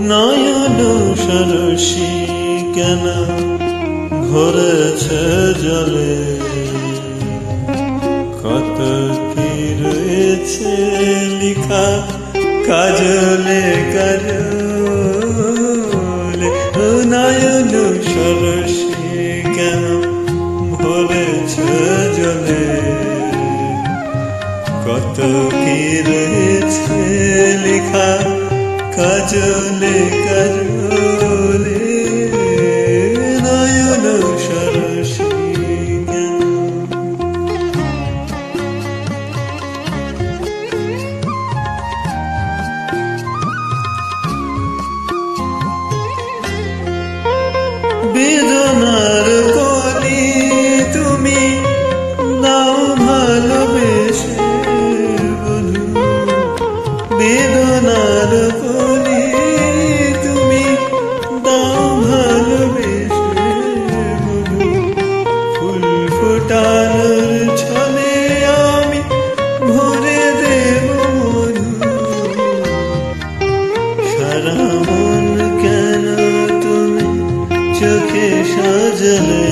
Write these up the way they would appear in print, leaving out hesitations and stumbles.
নয়ন সরসী কেন ভরেছে জলে, কত কি রয়েছে লিখা কাজলে কাজলে। নয়ন সরসী কেন ভরেছে জলে, কত কি রয়েছে লিখা কাজলে কাজলে। নয়ন সরসী কেন। বেদনার কলি তুমি দাও ভালোবেসে বধূ, বেদনার কলি তুমি দাও ভালোবেসে বধূ। ফুল ফোটানোর ছলে আমি ভরে দেব মধু, সারা মন কেন তুমি চোখে সাজলে,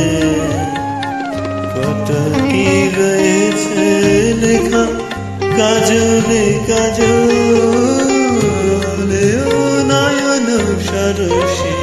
কত কি রয়েছে লেখা কাজলে কাজলে। ও নয়ন সরসী।